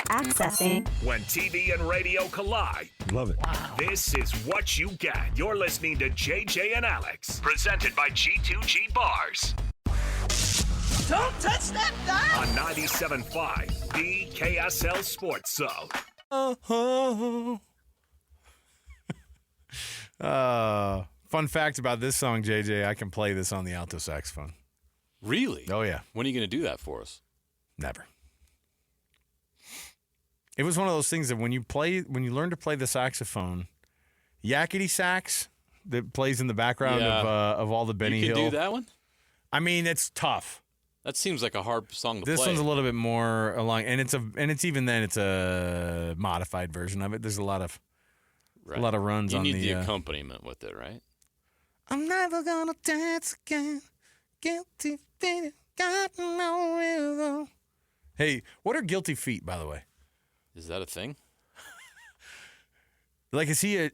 Accessing. When TV and radio collide. Love it. Wow. This is what you get. You're listening to JJ and Alex, presented by G2G Bars. Don't touch that dial. On 97.5, the KSL Sports Zone. Fun fact about this song, JJ, I can play this on the alto saxophone. Really? Oh, yeah. When are you going to do that for us? Never. It was one of those things that when you learn to play the saxophone, yakety sax that plays in the background of all the Benny Hill. You can do that one? I mean, it's tough. That seems like a hard song to play. This one's a little bit more along, and it's a modified version of it. There's a lot of runs on the. You need the accompaniment with it, right? I'm never gonna dance again. Guilty feet, got nowhere to go. Hey, what are guilty feet, by the way? Is that a thing? Like, is he a...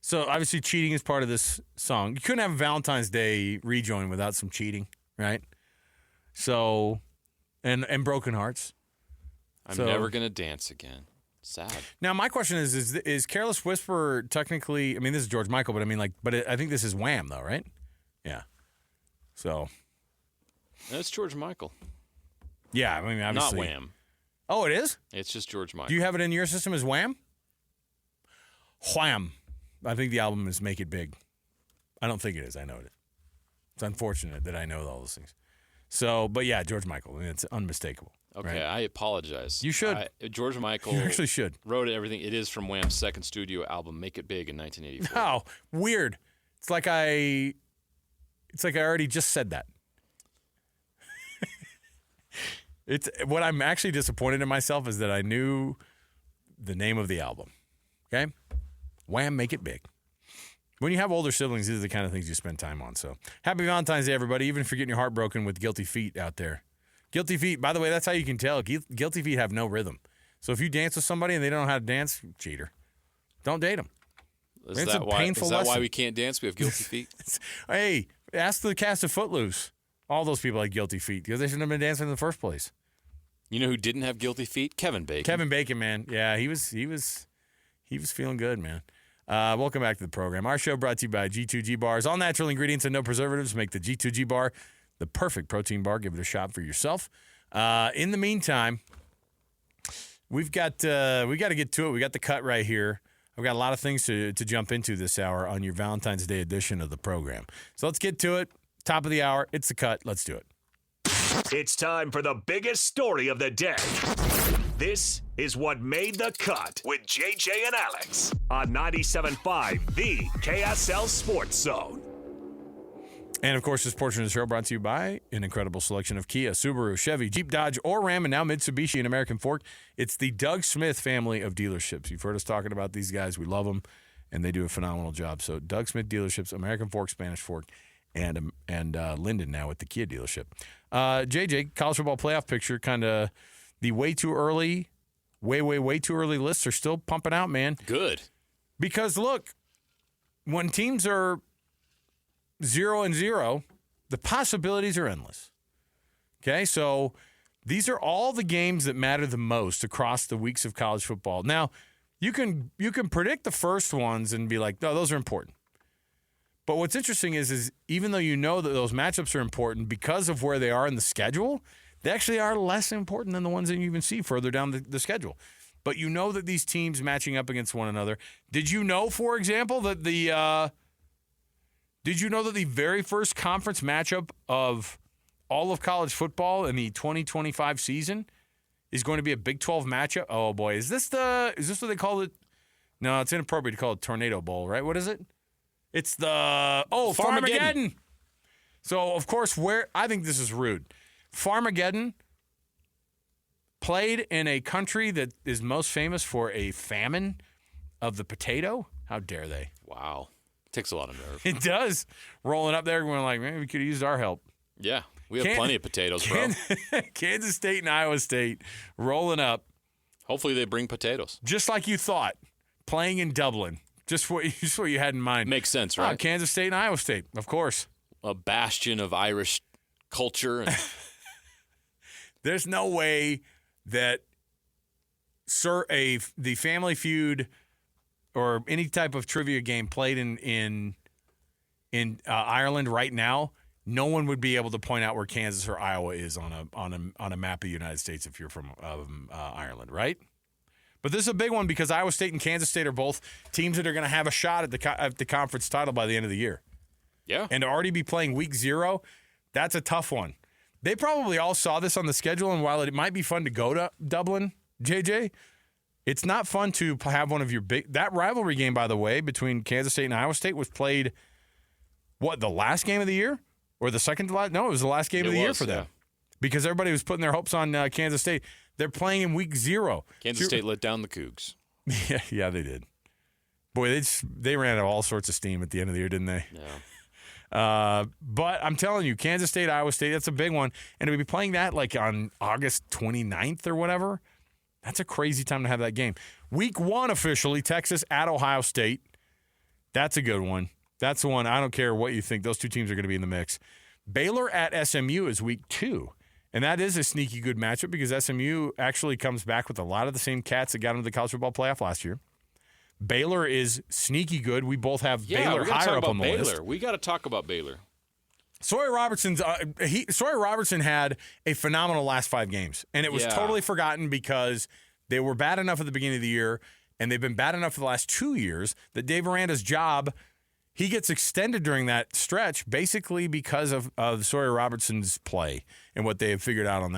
So, obviously, cheating is part of this song. You couldn't have a Valentine's Day rejoin without some cheating, right? So, and broken hearts. I'm never going to dance again. Sad. Now, my question is Careless Whisper technically... I mean, this is George Michael, but I mean, I think this is Wham, though, right? Yeah. So... That's George Michael. Yeah, I mean, obviously... Not Wham. Oh, it is? It's just George Michael. Do you have it in your system as Wham? Wham. I think the album is Make It Big. I don't think it is. I know it is. It's unfortunate that I know all those things. So, but yeah, George Michael. I mean, it's unmistakable. Okay, right? I apologize. You should. George Michael You actually should. wrote everything. It is from Wham's second studio album, Make It Big, in 1984. Oh, weird. It's like I already just said that. It's what I'm actually disappointed in myself is that I knew the name of the album. Okay? Wham, Make It Big. When you have older siblings, these are the kind of things you spend time on. So, happy Valentine's Day, everybody, even if you're getting your heart broken with guilty feet out there. Guilty feet, by the way, that's how you can tell. Guilty feet have no rhythm. So, if you dance with somebody and they don't know how to dance, cheater. Don't date them. Is that why we can't dance? We have guilty feet? Hey, ask the cast of Footloose. All those people had guilty feet because they shouldn't have been dancing in the first place. You know who didn't have guilty feet? Kevin Bacon. Kevin Bacon, man. Yeah, he was feeling good, man. Welcome back to the program. Our show brought to you by G2G Bars. All natural ingredients and no preservatives make the G2G Bar the perfect protein bar. Give it a shot for yourself. In the meantime, we got to get to it. We got the cut right here. I've got a lot of things to jump into this hour on your Valentine's Day edition of the program. So let's get to it. Top of the hour. It's the cut. Let's do it. It's time for the biggest story of the day. This is what made the cut with JJ and Alex on 97.5, the KSL Sports Zone. And, of course, this portion of the show brought to you by an incredible selection of Kia, Subaru, Chevy, Jeep, Dodge, or Ram, and now Mitsubishi and American Fork. It's the Doug Smith family of dealerships. You've heard us talking about these guys. We love them, and they do a phenomenal job. So, Doug Smith dealerships, American Fork, Spanish Fork, and Linden now with the Kia dealership. JJ, college football playoff picture, kind of the way too early lists are still pumping out, man. Good. Because, look, when teams are 0-0, the possibilities are endless. Okay, so these are all the games that matter the most across the weeks of college football. Now, you can predict the first ones and be like, no, those are important. But what's interesting is even though you know that those matchups are important because of where they are in the schedule, they actually are less important than the ones that you even see further down the schedule. But you know that these teams matching up against one another. Did you know, for example, that the very first conference matchup of all of college football in the 2025 season is going to be a Big 12 matchup? Oh boy, is this what they call it? No, it's inappropriate to call it Tornado Bowl, right? What is it? It's the Farmageddon. So, of course, I think this is rude. Farmageddon played in a country that is most famous for a famine of the potato. How dare they? Wow. Takes a lot of nerve. It does. Rolling up there going like, man, we could have used our help. Yeah. We have plenty of potatoes, bro. Kansas State and Iowa State rolling up. Hopefully they bring potatoes. Just like you thought. Playing in Dublin. Just what you had in mind. Makes sense, right? Kansas State and Iowa State, of course. A bastion of Irish culture. And There's no way that the Family Feud or any type of trivia game played in Ireland right now, no one would be able to point out where Kansas or Iowa is on a map of the United States if you're from Ireland, right? But this is a big one because Iowa State and Kansas State are both teams that are going to have a shot at the conference title by the end of the year. Yeah. And to already be playing week 0, that's a tough one. They probably all saw this on the schedule, and while it might be fun to go to Dublin, JJ, it's not fun to have one of your big – that rivalry game, by the way, between Kansas State and Iowa State was played, the last game of the year? Or the second to last? No, it was the last game of the year for them. Because everybody was putting their hopes on Kansas State. They're playing in week 0. Kansas State let down the Cougs. Yeah, they did. Boy, they ran out of all sorts of steam at the end of the year, didn't they? Yeah. But I'm telling you, Kansas State, Iowa State, that's a big one. And to be playing that like on August 29th or whatever, that's a crazy time to have that game. Week 1 officially, Texas at Ohio State. That's a good one. That's the one. I don't care what you think. Those two teams are going to be in the mix. Baylor at SMU is week 2. And that is a sneaky good matchup because SMU actually comes back with a lot of the same cats that got into the college football playoff last year. Baylor is sneaky good. We both have Baylor higher up on the list. We got to talk about Baylor. Sawyer Robertson had a phenomenal last 5 games, and it was totally forgotten because they were bad enough at the beginning of the year, and they've been bad enough for the last 2 years that Dave Aranda's job, he gets extended during that stretch basically because of Sawyer Robertson's play and what they have figured out on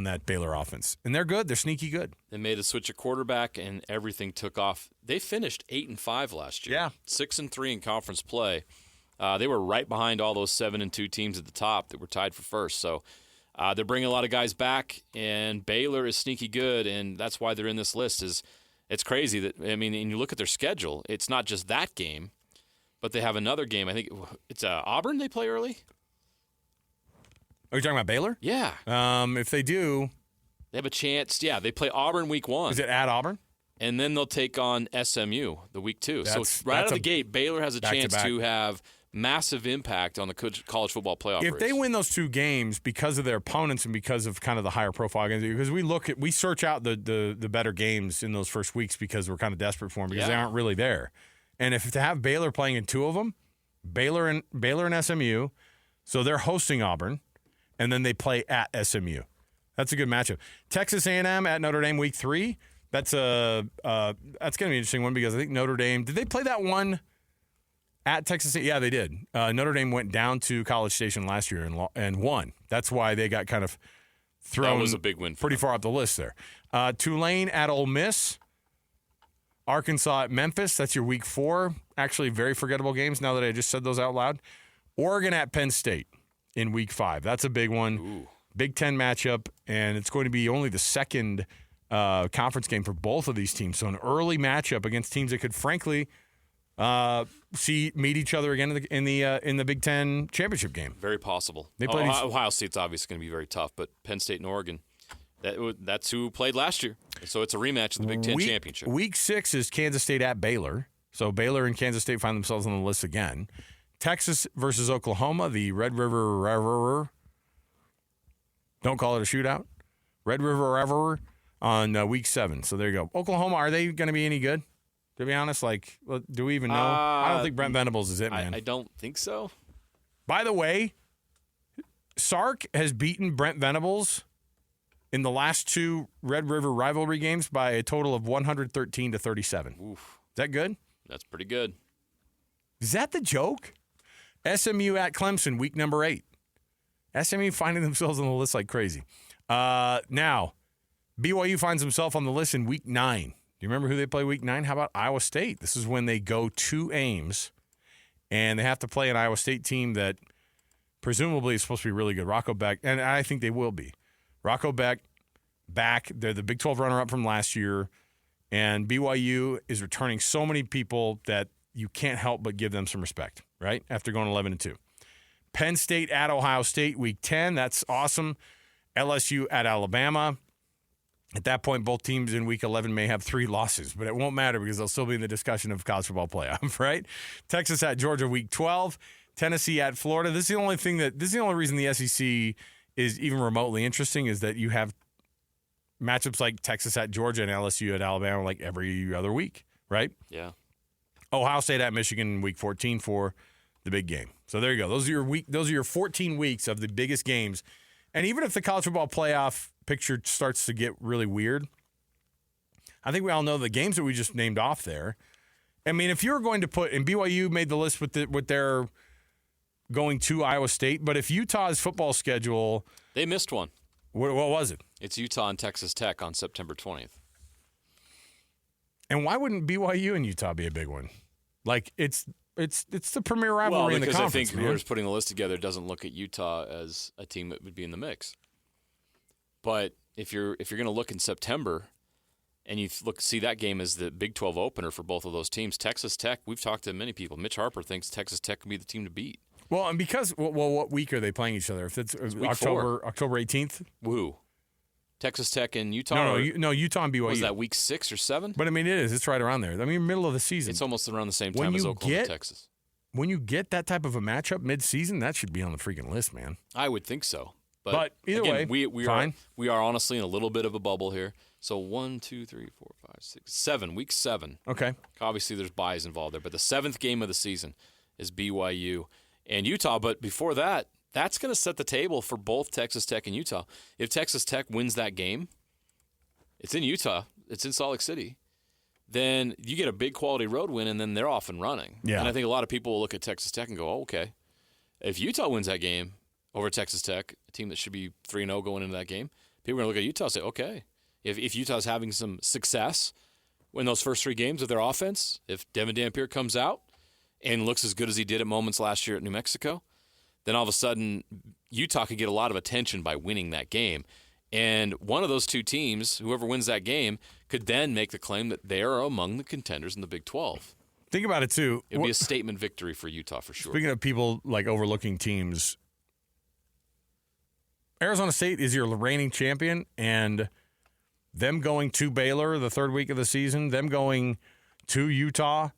that Baylor offense. And they're good. They're sneaky good. They made a switch of quarterback, and everything took off. They finished 8-5 last year. Yeah. 6-3 in conference play. They were right behind all those 7-2 teams at the top that were tied for first. So they're bringing a lot of guys back, and Baylor is sneaky good, and that's why they're in this list. It's crazy that, and you look at their schedule, it's not just that game, but they have another game. I think it's Auburn they play early. Are you talking about Baylor? Yeah. If they do, they have a chance. Yeah, they play Auburn week 1. Is it at Auburn? And then they'll take on SMU the week 2. So right out of the gate, Baylor has a chance to have massive impact on the college football playoff race. If they win those 2 games because of their opponents and because of kind of the higher profile games, because we search out the better games in those first weeks because we're kind of desperate for them because they aren't really there. And if to have Baylor playing in 2 of them, Baylor and SMU, so they're hosting Auburn, and then they play at SMU. That's a good matchup. Texas A&M at Notre Dame week 3. That's going to be an interesting one because I think Notre Dame, did they play that one at Texas? Yeah, they did. Notre Dame went down to College Station last year and won. That's why they got kind of thrown. That was a big win. Pretty far up the list there. Tulane at Ole Miss. Arkansas at Memphis. That's your week 4. Actually, very forgettable games now that I just said those out loud. Oregon at Penn State in week 5. That's a big one. Ooh. Big 10 matchup, and it's going to be only the second conference game for both of these teams. So an early matchup against teams that could, frankly, meet each other again in the Big Ten championship game. Very possible. Ohio State's obviously going to be very tough, but Penn State and Oregon, that's who played last year. So it's a rematch of the Big Ten championship. Week 6 is Kansas State at Baylor. So Baylor and Kansas State find themselves on the list again. Texas versus Oklahoma, the Red River. Don't call it a shootout. Red River on week 7. So there you go. Oklahoma, are they going to be any good? To be honest, do we even know? I don't think Brent Venables is it, man. I don't think so. By the way, Sark has beaten Brent Venables in the last 2 Red River rivalry games by a total of 113-37. Oof. Is that good? That's pretty good. Is that the joke? SMU at Clemson, week number 8. SMU finding themselves on the list like crazy. Now, BYU finds himself on the list in week 9. Do you remember who they play week 9? How about Iowa State? This is when they go to Ames, and they have to play an Iowa State team that presumably is supposed to be really good. Rocco Beck, and I think they will be. Rocco Beck back. They're the Big 12 runner-up from last year, and BYU is returning so many people that you can't help but give them some respect, right, after going 11-2. Penn State at Ohio State, week 10. That's awesome. LSU at Alabama. At that point, both teams in week 11 may have 3 losses, but it won't matter because they'll still be in the discussion of college football playoff, right? Texas at Georgia, week 12. Tennessee at Florida. This is the only reason the SEC is even remotely interesting is that you have matchups like Texas at Georgia and LSU at Alabama like every other week, right? Yeah. Ohio State at Michigan in week 14 for the big game. So there you go. Those are your 14 weeks of the biggest games. And even if the college football playoff picture starts to get really weird, I think we all know the games that we just named off there. I mean, if you're going to put, and BYU made the list with their going to Iowa State, but if Utah's football schedule, They missed one. what was it? It's Utah and Texas Tech on September 20th. And why wouldn't BYU and Utah be a big one? Like it's the premier rivalry in the because conference. I think man. whoever's putting the list together doesn't look at Utah as a team that would be in the mix. But if you're going to look in September and you see that game as the Big 12 opener for both of those teams, Texas Tech, we've talked to many people. Mitch Harper thinks Texas Tech can be the team to beat. Well, and because what week are they playing each other? If it's week October 18th. Woo. Texas Tech and Utah. No, Utah and BYU. Was that week 6 or 7? But I mean, it is. It's right around there. I mean, middle of the season. It's almost around the same time as Oklahoma, Texas. When you get that type of a matchup mid-season, that should be on the freaking list, man. I would think so. But either again, way, we fine. are honestly in a little bit of a bubble here. So 1, 2, 3, 4, 5, 6, 7. Week 7. Okay. Obviously, there's buys involved there, but the 7th game of the season is BYU and Utah. But before that, that's going to set the table for both Texas Tech and Utah. If Texas Tech wins that game, it's in Utah, it's in Salt Lake City, then you get a big quality road win, and then they're off and running. Yeah. And I think a lot of people will look at Texas Tech and go, oh, okay, if Utah wins that game over Texas Tech, a team that should be 3-0 going into that game, people are going to look at Utah and say, okay, if Utah's having some success in those first 3 games of their offense, if Devin Dampier comes out and looks as good as he did at moments last year at New Mexico, then all of a sudden Utah could get a lot of attention by winning that game. And one of those two teams, whoever wins that game, could then make the claim that they are among the contenders in the Big 12. Think about it, too. It would be a statement victory for Utah for sure. Speaking of people like overlooking teams, Arizona State is your reigning champion, and them going to Baylor the 3rd week of the season, them going to Utah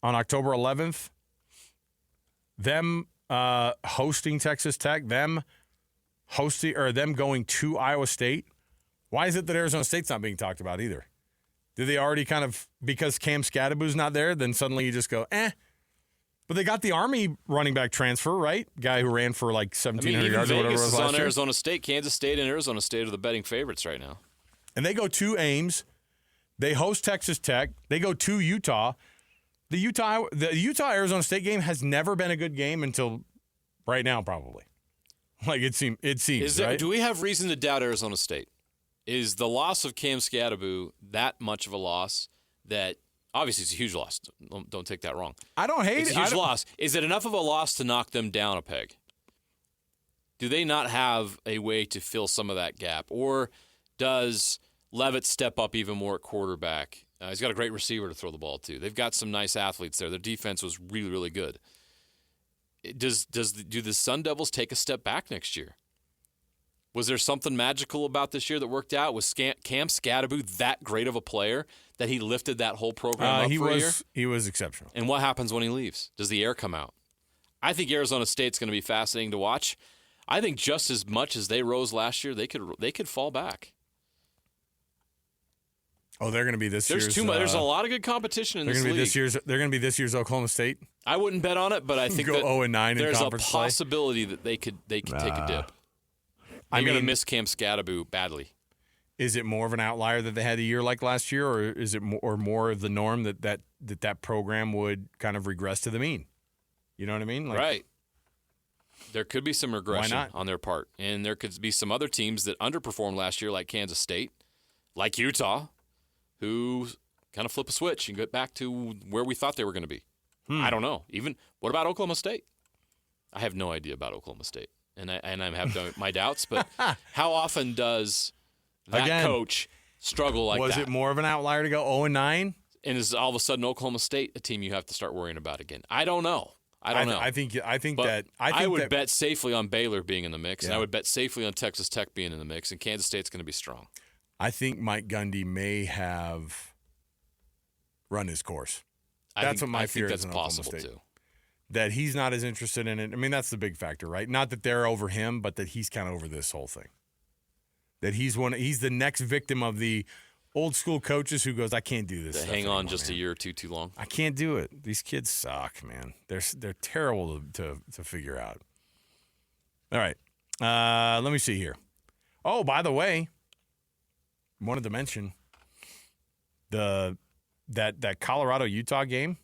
on October 11th, them hosting Texas Tech, them going to Iowa State. Why is it that Arizona State's not being talked about either? Do they already kind of, because Cam Scadaboo's not there, then suddenly you just go, eh? But they got the Army running back transfer, right? Guy who ran for like 1,700 yards or whatever it was last year. On Arizona State. Kansas State and Arizona State are the betting favorites right now. And they go to Ames. They host Texas Tech. They go to Utah. The Utah-Arizona State game has never been a good game until right now, probably. Like it seems. Right? Do we have reason to doubt Arizona State? Is the loss of Cam Scadaboo that much of a loss that obviously it's a huge loss? Don't take that wrong. I don't hate it. It's a huge loss. Is it enough of a loss to knock them down a peg? Do they not have a way to fill some of that gap? Or does Leavitt step up even more at quarterback? He's got a great receiver to throw the ball to. They've got some nice athletes there. Their defense was really, really good. Do the Sun Devils take a step back next year? Was there something magical about this year that worked out? Was Cam Scadaboo that great of a player that he lifted that whole program up for a year? He was exceptional. And what happens when he leaves? Does the air come out? I think Arizona State's going to be fascinating to watch. I think just as much as they rose last year, they could fall back. Oh, they're going to be this year's. There's a lot of good competition in this league. They're going to be this year's Oklahoma State. I wouldn't bet on it, but I think go 0-9 in there's a conference play. possibility that they could take a dip. They're going to miss Cam Scadaboo badly. Is it more of an outlier that they had a year like last year, or is it more of the norm that program would kind of regress to the mean? You know what I mean? Right. There could be some regression not? on their part, and there could be some other teams that underperformed last year, like Kansas State, like Utah, who kind of flip a switch and get back to where we thought they were going to be. I don't know. Even what about Oklahoma State? I have no idea about Oklahoma State, and I have my doubts. But how often does that coach struggle like that? Was it more of an outlier to go 0-9? And is all of a sudden Oklahoma State a team you have to start worrying about again? I don't know. I would bet safely on Baylor being in the mix, and I would bet safely on Texas Tech being in the mix, and Kansas State's going to be strong. I think Mike Gundy may have run his course. That's what my fear is in Oklahoma State. Too. That he's not as interested in it. I mean, that's the big factor, right? Not that they're over him, but that he's kind of over this whole thing. that he's the next victim of the old school coaches who goes, I can't do this. To hang on just a year or two too long. I can't do it. These kids suck, man. They're terrible to figure out. All right. Let me see here. Oh, by the way, wanted to mention that Colorado-Utah game.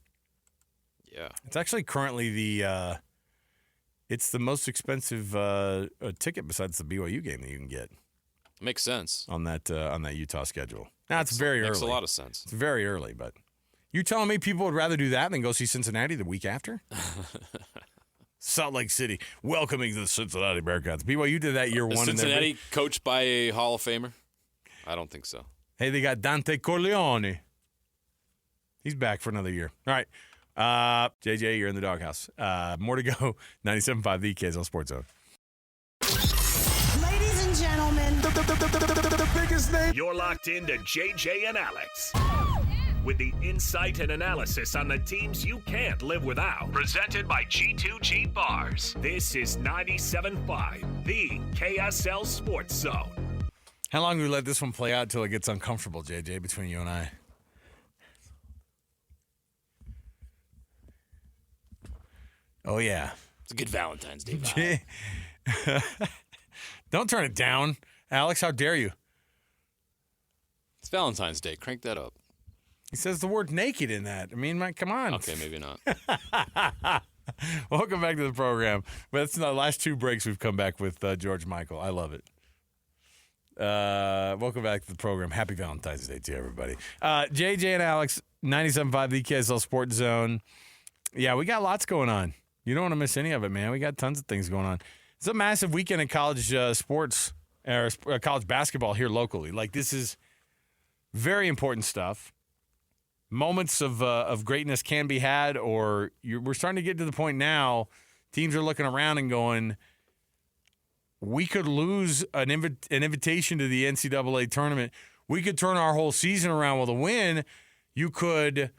Yeah. It's actually currently it's the most expensive ticket besides the BYU game that you can get. Makes sense. On that Utah schedule. Now, it's very early. Makes a lot of sense. It's very early, but you telling me people would rather do that than go see Cincinnati the week after? Salt Lake City welcoming the Cincinnati Bearcats. BYU did that year one. Cincinnati coached by a Hall of Famer? I don't think so. Hey, they got Dante Corleone. He's back for another year. All right. JJ, you're in the doghouse. More to go. 97.5 The KSL Sports Zone. Ladies and gentlemen, the biggest name. You're locked into JJ and Alex with the insight and analysis on the teams you can't live without. Presented by G2G Bars. This is 97.5 The KSL Sports Zone. How long do we let this one play out till it gets uncomfortable, JJ, between you and I? Oh, yeah. It's a good Valentine's Day vibe. Don't turn it down. Alex, how dare you? It's Valentine's Day. Crank that up. He says the word naked in that. I mean, Mike, come on. Okay, maybe not. Welcome back to the program. But it's the last two breaks we've come back with George Michael. I love it. Welcome back to the program. Happy Valentine's Day to everybody. JJ and Alex, 97.5 The KSL Sports Zone. Yeah, we got lots going on. You don't want to miss any of it, man. We got tons of things going on. It's a massive weekend in college sports, or college basketball here locally. Like, this is very important stuff. Moments of greatness can be had, or we're starting to get to the point now, teams are looking around and going, we could lose an invitation to the NCAA tournament. We could turn our whole season around with a win. You could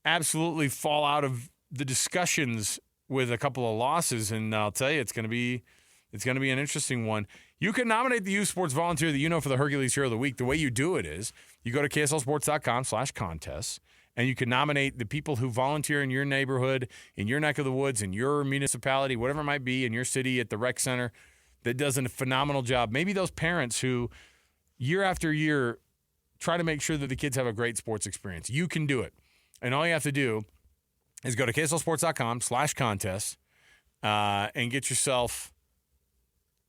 absolutely fall out of the discussions with a couple of losses, and I'll tell you, it's going to be an interesting one. You can nominate the youth sports volunteer that you know for the Hercules Hero of the Week. The way you do it is you go to kslsports.com/contests, and you can nominate the people who volunteer in your neighborhood, in your neck of the woods, in your municipality, whatever it might be, in your city, at the rec center, that does a phenomenal job. Maybe those parents who year after year try to make sure that the kids have a great sports experience. You can do it. And all you have to do is go to kslsports.com/contests and get yourself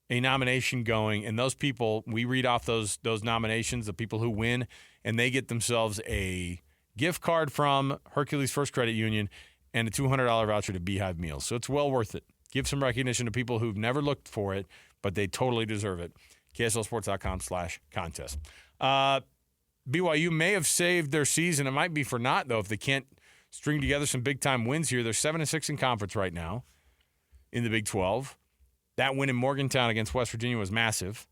a nomination going. And those people, we read off those nominations, the people who win, and they get themselves a gift card from Hercules First Credit Union and a $200 voucher to Beehive Meals. So it's well worth it. Give some recognition to people who've never looked for it, but they totally deserve it. kslsports.com/contest. BYU may have saved their season. It might be for naught, though, if they can't string together some big-time wins here. They're 7-6 in conference right now in the Big 12. That win in Morgantown against West Virginia was massive.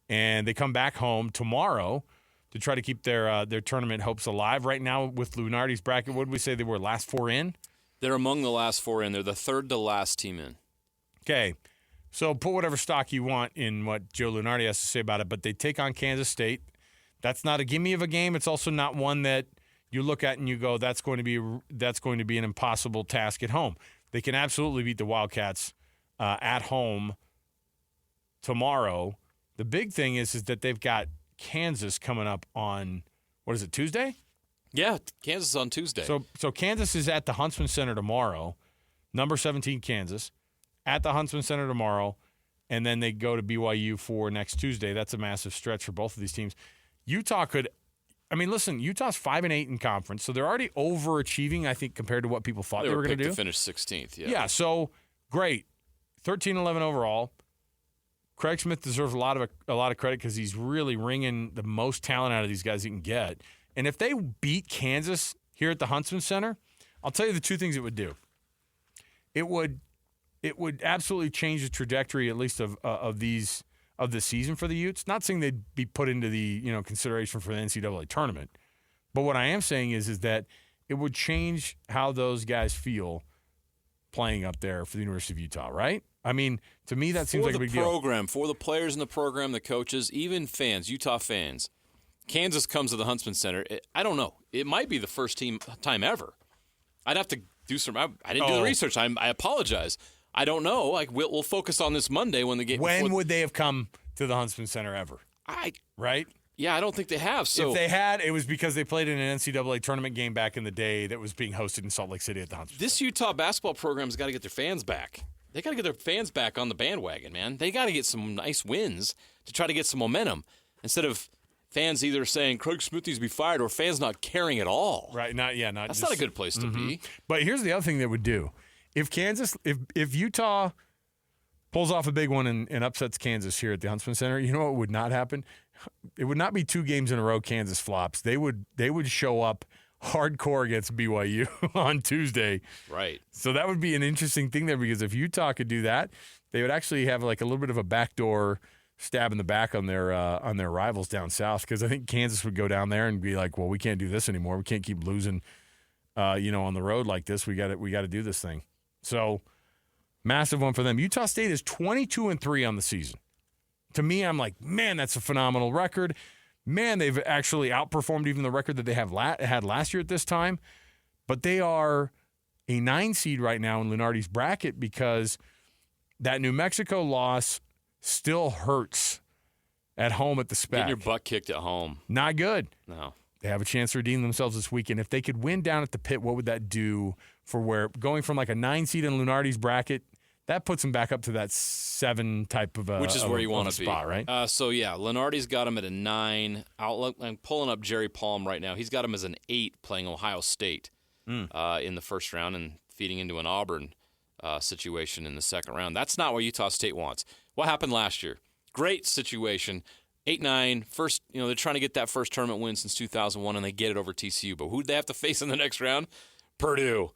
And they come back home tomorrow to try to keep their tournament hopes alive. Right now with Lunardi's bracket, what did we say they were, last four in? They're among the last four in. They're the third to last team in. Okay. So put whatever stock you want in what Joe Lunardi has to say about it, but they take on Kansas State. That's not a gimme of a game. It's also not one that you look at and you go, that's going to be an impossible task at home. They can absolutely beat the Wildcats at home tomorrow. The big thing is that they've got Kansas coming up on, what is it, Tuesday? Yeah, Kansas on Tuesday. So Kansas is at the Huntsman Center tomorrow, number 17 Kansas, at the Huntsman Center tomorrow, and then they go to BYU for next Tuesday. That's a massive stretch for both of these teams. Utah could – I mean, listen, Utah's 5-8 in conference, so they're already overachieving, I think, compared to what people thought they were going to do. To finish 16th, yeah. Yeah, so great. 13-11 overall. Craig Smith deserves a lot of credit because he's really wringing the most talent out of these guys he can get. And if they beat Kansas here at the Huntsman Center, I'll tell you the two things it would do. It would absolutely change the trajectory, at least of the season for the Utes. Not saying they'd be put into the consideration for the NCAA tournament, but what I am saying is that it would change how those guys feel playing up there for the University of Utah, right? I mean, to me, that seems like a big deal. For the program, for the players in the program, the coaches, even fans, Utah fans. Kansas comes to the Huntsman Center. I don't know. It might be the first time ever. I'd have to do some. I didn't do the research. I apologize. I don't know. Like we'll focus on this Monday when the game. When would they have come to the Huntsman Center ever? Right? Yeah, I don't think they have. So if they had, it was because they played in an NCAA tournament game back in the day that was being hosted in Salt Lake City at the Huntsman Center. This Utah basketball program's got to get their fans back. They got to get their fans back on the bandwagon, man. They got to get some nice wins to try to get some momentum instead of fans either saying Craig Smith needs to be fired or fans not caring at all. Right? That's not a good place to be. But here's the other thing that would do: if Utah pulls off a big one and upsets Kansas here at the Huntsman Center, you know what would not happen? It would not be 2 games in a row Kansas flops. They would show up hardcore against BYU on Tuesday. Right. So that would be an interesting thing there, because if Utah could do that, they would actually have like a little bit of a backdoor stab in the back on their rivals down south, because I think Kansas would go down there and be like, well, we can't do this anymore. We can't keep losing on the road like this. We got to do this thing. So massive one for them. Utah State is 22-3 on the season. To me, I'm like, man, that's a phenomenal record. Man, they've actually outperformed even the record that they had last year at this time. But they are a 9 seed right now in Lunardi's bracket, because that New Mexico loss still hurts at home at the Spec. Getting your butt kicked at home. Not good. No. They have a chance to redeem themselves this weekend. If they could win down at the Pit, what would that do for going from like a 9 seed in Lunardi's bracket? That puts them back up to that 7 type of which is where you want to be, spot, right? Lunardi's got him at a 9. I'm pulling up Jerry Palm right now. He's got him as an 8 playing Ohio State in the first round and feeding into an Auburn situation in the second round. That's not what Utah State wants. What happened last year? Great situation. 8-9. First, they're trying to get that first tournament win since 2001, and they get it over TCU. But who'd they have to face in the next round? Purdue,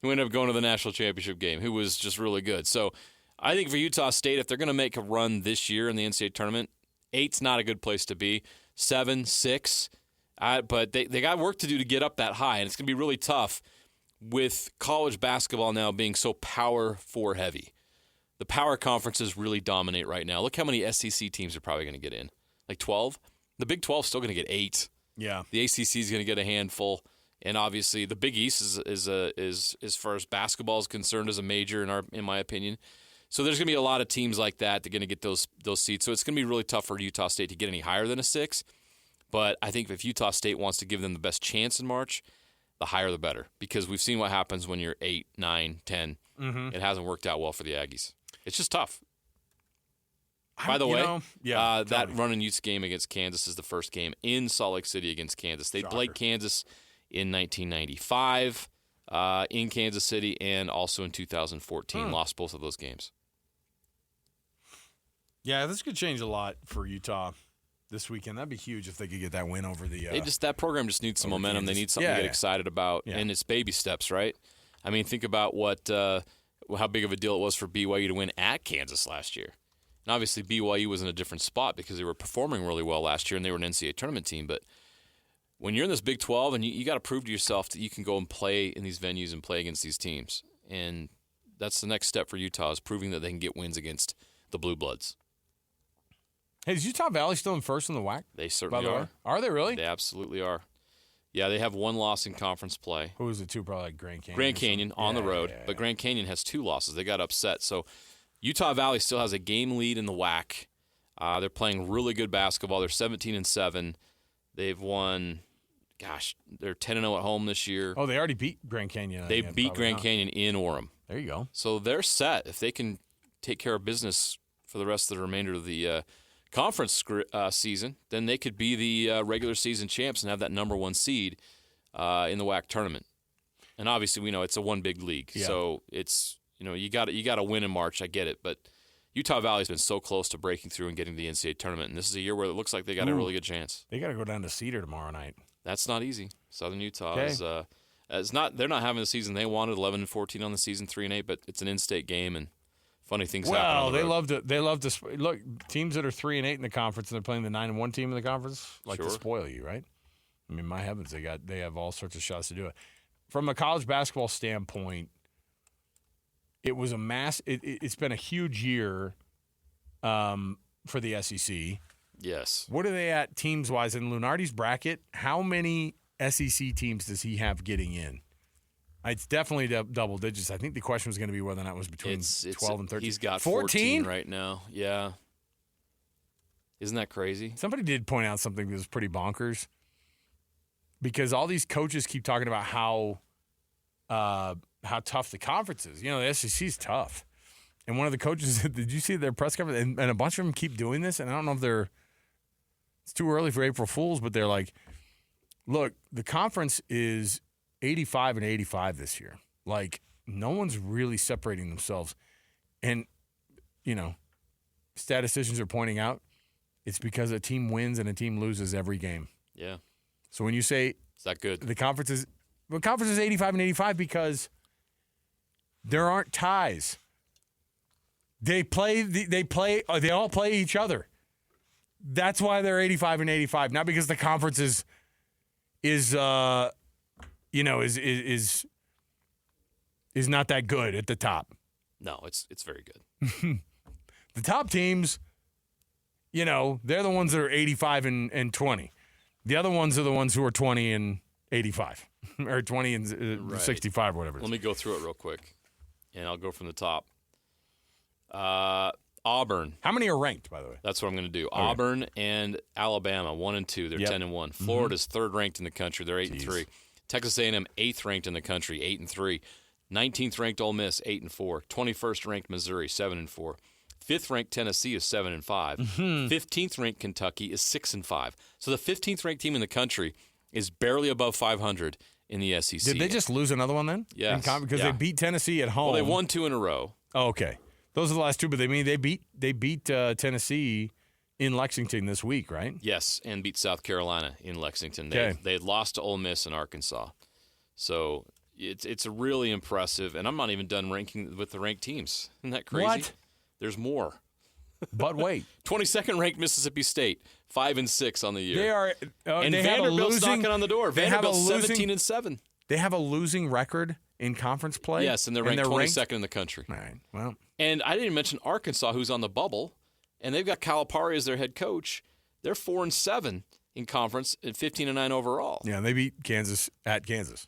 who ended up going to the national championship game, who was just really good. So I think for Utah State, if they're going to make a run this year in the NCAA tournament, 8's not a good place to be. 7, 6. But they got work to do to get up that high, and it's going to be really tough with college basketball now being so Power 4 heavy. The power conferences really dominate right now. Look how many SEC teams are probably going to get in. Like 12? The Big 12 is still going to get 8. Yeah. The ACC is going to get a handful. And obviously, the Big East is as far as basketball is concerned, is a major in my opinion. So there's going to be a lot of teams like that are going to get those seats. So it's going to be really tough for Utah State to get any higher than a 6. But I think if Utah State wants to give them the best chance in March, the higher the better, because we've seen what happens when you're 8, 9, 10. It hasn't worked out well for the Aggies. It's just tough. By the way, that Running Utes game against Kansas is the first game in Salt Lake City against Kansas. They played Kansas in 1995 in Kansas City, and also in 2014. Lost both of those games. Yeah, this could change a lot for Utah this weekend. That'd be huge if they could get that win over the. That program just needs some momentum. Kansas. They need something to get excited about, and it's baby steps, right? I mean, think about how big of a deal it was for BYU to win at Kansas last year. And obviously, BYU was in a different spot because they were performing really well last year, and they were an NCAA tournament team. But when you're in this Big 12, and you got to prove to yourself that you can go and play in these venues and play against these teams, and that's the next step for Utah, is proving that they can get wins against the Blue Bloods. Hey, is Utah Valley still in first in the WAC? They certainly are. Are they really? They absolutely are. Yeah, they have 1 loss in conference play. Who is it to? Probably like Grand Canyon. Grand Canyon on the road, but Grand Canyon has 2 losses. They got upset. So Utah Valley still has a game lead in the WAC. They're playing really good basketball. They're 17-7. They've won, they're 10-0 at home this year. Oh, they already beat Grand Canyon. They beat Grand Canyon in Orem. There you go. So they're set. If they can take care of business for the rest of the remainder of the conference season, then they could be the regular season champs and have that number 1 seed in the WAC tournament. And obviously, we know it's a one big league, so it's you got to win in March. I get it, but Utah Valley's been so close to breaking through and getting to the NCAA tournament, and this is a year where it looks like they got a really good chance. They got to go down to Cedar tomorrow night. That's not easy. Southern Utah is not. They're not having the season they wanted. 11-14 on the season, 3-8, but it's an in-state game and. Funny things happen. Well, they love to look, teams that are 3-8 in the conference and they're playing the 9-1 team in the conference like to spoil you, right? I mean, my heavens, they have all sorts of shots to do it. From a college basketball standpoint, It was a mass. It's been a huge year for the SEC. Yes. What are they at teams-wise in Lunardi's bracket? How many SEC teams does he have getting in? It's definitely double digits. I think the question was going to be whether or not it was between 12 and 13. He's got 14 right now. Yeah. Isn't that crazy? Somebody did point out something that was pretty bonkers because all these coaches keep talking about how tough the conference is. You know, the SEC is tough. And one of the coaches, did you see their press conference? And a bunch of them keep doing this, and I don't know if it's too early for April Fools, but they're like, look, the conference is 85 and 85 this year. Like, no one's really separating themselves. And, you know, statisticians are pointing out it's because a team wins and a team loses every game. Yeah. So when you say is that good? The conference is 85 and 85 because there aren't ties. They all play each other. That's why they're 85 and 85, not because the conference is not that good at the top. No, it's very good. The top teams, you know, they're the ones that are 85 and 20. The other ones are the ones who are 20 and 85 or 20 and 65 or whatever it is. Let me go through it real quick, and I'll go from the top. Auburn. How many are ranked, by the way? That's what I'm going to do. Okay. Auburn and Alabama, 1 and 2. They're 10 and 1. Florida's third ranked in the country. They're 8 and 3. Texas A&M 8th ranked in the country, 8 and 3. 19th ranked Ole Miss, 8 and 4. 21st ranked Missouri, 7 and 4. 5th ranked Tennessee is 7 and 5. 15th ranked Kentucky is 6 and 5. So the 15th ranked team in the country is barely above 500 in the SEC. Did they just lose another one then? Yes. Because they beat Tennessee at home. Well, they won 2 in a row. Oh, okay. Those are the last two, but they beat Tennessee in Lexington this week, right? Yes, and beat South Carolina in Lexington. Okay. They had lost to Ole Miss and Arkansas. So it's really impressive, and I'm not even done ranking with the ranked teams. Isn't that crazy? What? There's more. But wait. 22nd ranked Mississippi State, 5 and 6 on the year. They are and they Vanderbilt's knocking on the door. Vanderbilt's 17 and 7. They have a losing record in conference play? Yes, and they're ranked 22nd in the country. All right. Well. And I didn't mention Arkansas, who's on the bubble, and they've got Calipari as their head coach. They're 4 and 7 in conference and 15 and 9 overall. Yeah, they beat Kansas at Kansas.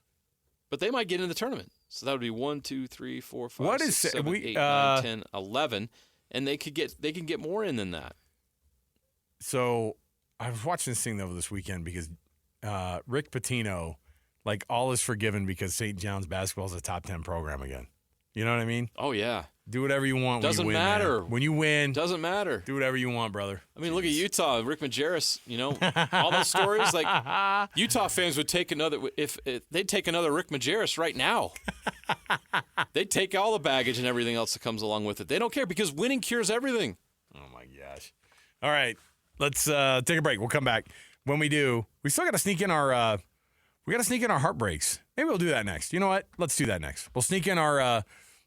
But they might get in the tournament. So that would be 1, 2, 3, 4, 5, what 6, is 7, 8, 9, 10, 11, and they can get more in than that. So I was watching this thing over this weekend because Rick Pitino, like, all is forgiven because St. John's basketball is a top 10 program again. You know what I mean? Oh, yeah. Do whatever you want Doesn't when you win. matter. Man. When you win. Doesn't matter. Do whatever you want, brother. I mean, look at Utah. Rick Majerus, you know, all those stories. Like, Utah fans would take another – if they'd take another Rick Majerus right now. They'd take all the baggage and everything else that comes along with it. They don't care because winning cures everything. Oh, my gosh. All right. Let's take a break. We'll come back. When we do, we still got to sneak in our heartbreaks. Maybe we'll do that next. You know what? Let's do that next. We'll sneak in our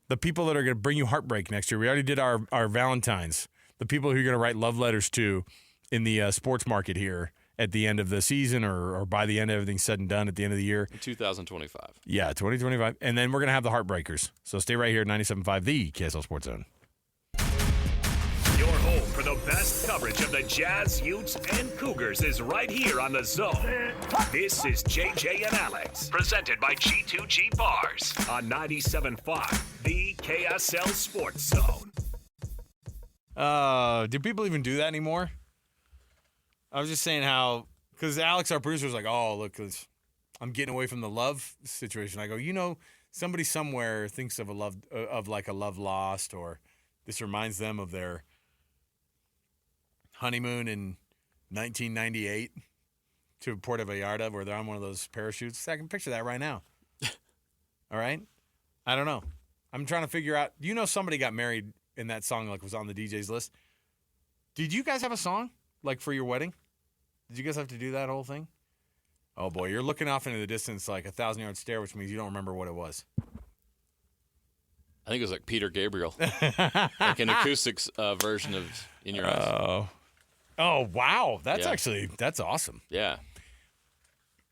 the people that are going to bring you heartbreak next year. We already did our Valentines. The people who you're going to write love letters to in the sports market here at the end of the season or by the end of everything said and done at the end of the year. 2025. Yeah, 2025. And then we're going to have the heartbreakers. So stay right here at 97.5, the KSL Sports Zone. Your home for the best coverage of the Jazz, Utes, and Cougars is right here on The Zone. This is JJ and Alex, presented by G2G Bars on 97.5, the KSL Sports Zone. Do people even do that anymore? I was just saying how, because Alex, our producer, was like, oh, look, I'm getting away from the love situation. I go, you know, somebody somewhere thinks of a love lost, or this reminds them of their honeymoon in 1998 to Puerto Vallarta where they're on one of those parachutes. I can picture that right now. All right? I don't know. I'm trying to figure out. You know somebody got married and that song like was on the DJ's list. Did you guys have a song like for your wedding? Did you guys have to do that whole thing? Oh, boy. You're looking off into the distance like a 1,000-yard stare, which means you don't remember what it was. I think it was like Peter Gabriel. Like an acoustics version of In Your Eyes. Oh, wow. That's awesome. Yeah.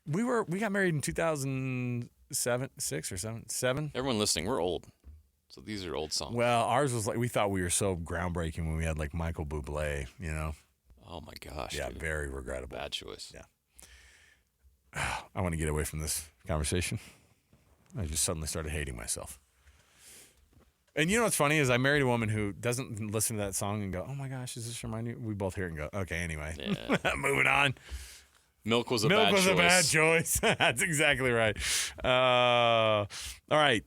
We got married in 2007, 6 or 7. Everyone listening, we're old. So these are old songs. Well, ours was like, we thought we were so groundbreaking when we had like Michael Bublé, Oh, my gosh. Yeah, dude. very regrettable. Bad choice. Yeah. I want to get away from this conversation. I just suddenly started hating myself. And you know what's funny is I married a woman who doesn't listen to that song and go, oh my gosh, is this remind you? We both hear it and go, okay, anyway. Yeah. Moving on. Milk was a Milk bad was choice. a bad choice. That's exactly right. All right.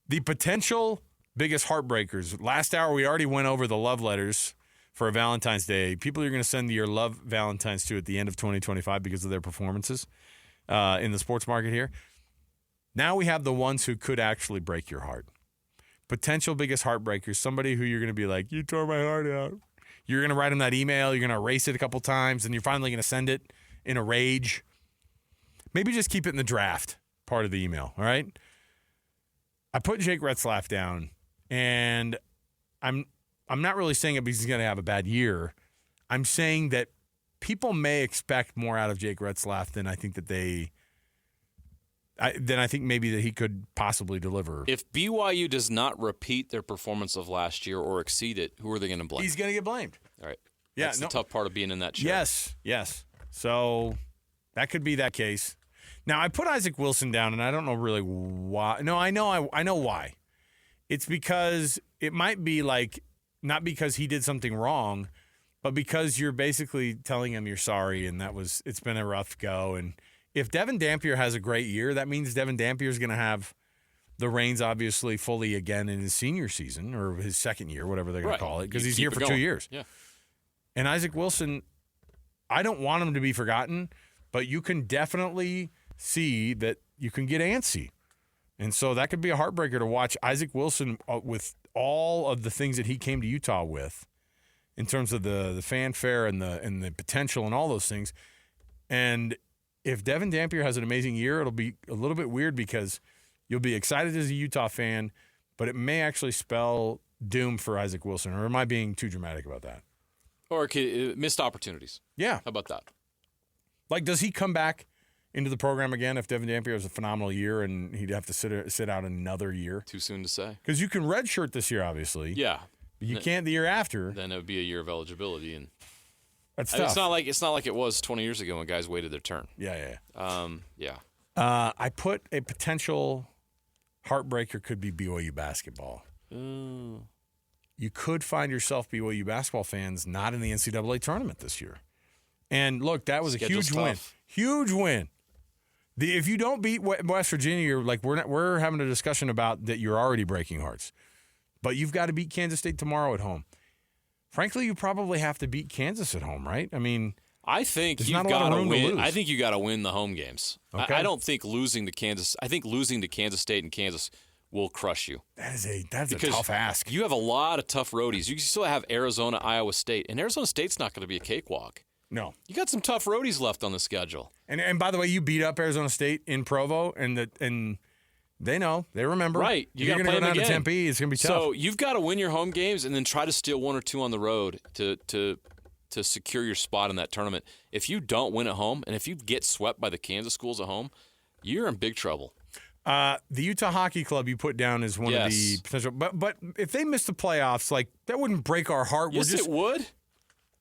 The potential biggest heartbreakers. Last hour, we already went over the love letters for a Valentine's Day. People you're going to send your love Valentines to at the end of 2025 because of their performances in the sports market here. Now we have the ones who could actually break your heart. Potential biggest heartbreakers, somebody who you're going to be like, you tore my heart out. You're going to write them that email. You're going to erase it a couple times, and you're finally going to send it in a rage. Maybe just keep it in the draft part of the email, all right? I put Jake Retzlaff down, and I'm not really saying it because he's going to have a bad year. I'm saying that people may expect more out of Jake Retzlaff than I think that I think maybe that he could possibly deliver. If BYU does not repeat their performance of last year or exceed it, who are they going to blame? He's going to get blamed. All right. Yeah, That's the tough part of being in that chair. Yes. So that could be that case. Now, I put Isaac Wilson down, and I don't know really why. No, I know why. It's because it might be like, not because he did something wrong, but because you're basically telling him you're sorry, and it's been a rough go. And if Devin Dampier has a great year, that means Devin Dampier is going to have the reins obviously fully again in his senior season or his second year, whatever they're going to call it, because he's here for 2 years. Yeah. And Isaac Wilson, I don't want him to be forgotten, but you can definitely see that you can get antsy. And so that could be a heartbreaker to watch Isaac Wilson with all of the things that he came to Utah with in terms of the fanfare and the potential and all those things. And if Devin Dampier has an amazing year, it'll be a little bit weird because you'll be excited as a Utah fan, but it may actually spell doom for Isaac Wilson. Or am I being too dramatic about that? Or missed opportunities. Yeah. How about that? Like, does he come back into the program again if Devin Dampier has a phenomenal year and he'd have to sit out another year? Too soon to say. Because you can redshirt this year, obviously. Yeah. But you can't the year after. Then it would be a year of eligibility, and That's tough. It's not like it was 20 years ago when guys waited their turn. Yeah. Yeah. I put a potential heartbreaker could be BYU basketball. You could find yourself, BYU basketball fans, not in the NCAA tournament this year. And look, that was a huge win. Huge win. If you don't beat West Virginia, you're like we're having a discussion about that you're already breaking hearts. But you've got to beat Kansas State tomorrow at home. Frankly, you probably have to beat Kansas at home, right? I mean, I think there's you've not a lot got of to room to win. lose. I think you got to win the home games. Okay. I don't think losing to Kansas. I think losing to Kansas State and Kansas will crush you. That's a tough ask. You have a lot of tough roadies. You still have Arizona, Iowa State, and Arizona State's not going to be a cakewalk. No. You got some tough roadies left on the schedule. And by the way, you beat up Arizona State in Provo, and they know, they remember. Right. You're going to go down to Tempe. It's going to be tough. So you've got to win your home games and then try to steal one or two on the road to secure your spot in that tournament. If you don't win at home, and if you get swept by the Kansas schools at home, you're in big trouble. The Utah Hockey Club you put down as one of the potential. But if they miss the playoffs, like that wouldn't break our heart. Yes, it would.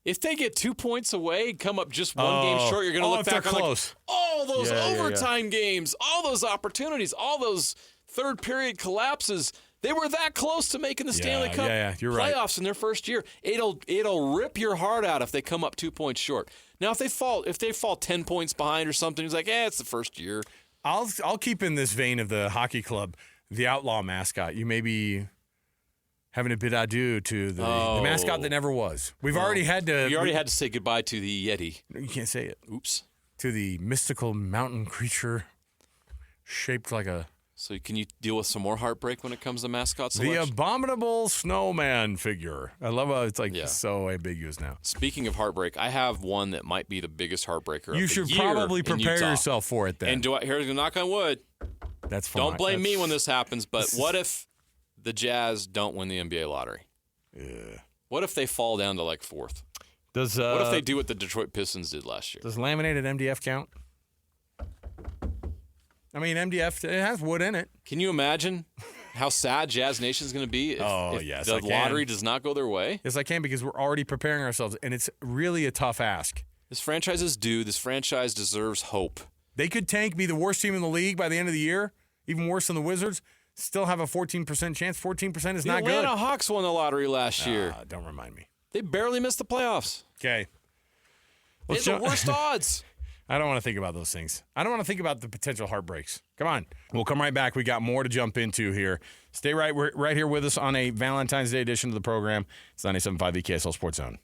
If they get 2 points away and come up just one game short, you're going to look back on like, all those overtime games, all those opportunities, all those third period collapses. They were that close to making the Stanley Cup playoffs in their first year. It'll rip your heart out if they come up 2 points short. Now, if they fall 10 points behind or something, it's like, it's the first year. I'll keep in this vein of the hockey club, the outlaw mascot. You may be having a bid adieu to the mascot that never was. We already had to say goodbye to the Yeti. You can't say it. Oops. To the mystical mountain creature shaped like a... So can you deal with some more heartbreak when it comes to mascot selection? The abominable snowman figure. I love how it's like so ambiguous now. Speaking of heartbreak, I have one that might be the biggest heartbreaker. You should probably prepare yourself for it then. And here's a knock on wood. That's fine. Don't blame me when this happens, but what if the Jazz don't win the NBA lottery? Yeah. What if they fall down to like fourth? What if they do what the Detroit Pistons did last year? Does laminated MDF count? I mean, MDF, it has wood in it. Can you imagine how sad Jazz Nation's going to be if the lottery does not go their way? Yes, I can, because we're already preparing ourselves, and it's really a tough ask. This franchise is due. This franchise deserves hope. They could tank, be the worst team in the league by the end of the year, even worse than the Wizards, still have a 14% chance. 14% is not good. The Atlanta Hawks won the lottery last year. Don't remind me. They barely missed the playoffs. Okay. It's the worst odds. I don't want to think about those things. I don't want to think about the potential heartbreaks. Come on. We'll come right back. We got more to jump into here. Stay right here with us on a Valentine's Day edition of the program. It's 97.5 KSL Sports Zone.